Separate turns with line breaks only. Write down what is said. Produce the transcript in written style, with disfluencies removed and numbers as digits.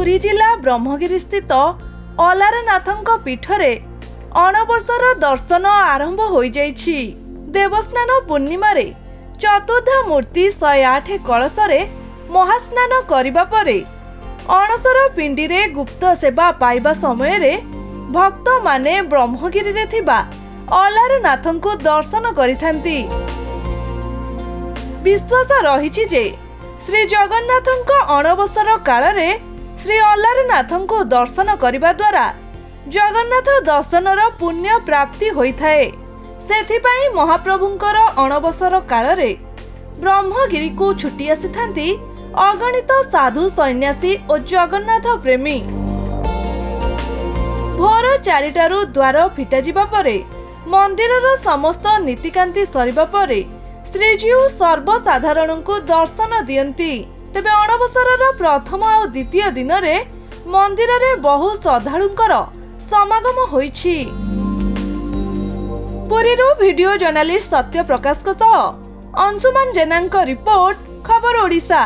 पुरी जिला ब्रह्मगिरी स्थित अलारनाथଙ୍କ पीठरे अणवर्षर दर्शन आरंभ हो जाइछि। देवस्नान पूर्णिमा रे चतुर्धा मूर्ति 108 कलशरे महास्नान करिबा परे अणसर पिंडी रे गुप्त सेवा पाइबा समय रे भक्त माने ब्रह्मगिरी रे थिबा अलारनाथଙ୍କୁ दर्शन करिथांती। विश्वास रहिछि जे श्री जगन्नाथଙ୍କ अणवसर काल रे श्री अलारनाथଙ୍କୁ दर्शन करिबा द्वारा जगन्नाथ दर्शनर पुण्य प्राप्ति होइथाए। सेथिपाई महाप्रभुंकर अणवसर काल रे ब्रह्मगिरी को छुटी आसिथांती अगणित साधु सन्यासी और जगन्नाथ प्रेमी। भोर 4टारू द्वार फिटा जिबा परे मंदिरर समस्त नीतिकांति सरिबा परे श्रीजीउ सर्वसाधारण को दर्शन दियंती। तेबे अणवसरर प्रथम और द्वितीय दिन रे मंदिर रे बहु श्रद्धालुंकर समागम होइछि। पुरीरू वीडियो जर्नलिस्ट सत्य प्रकाश को सह अंशुमान जेनांक रिपोर्ट खबर ओडिशा।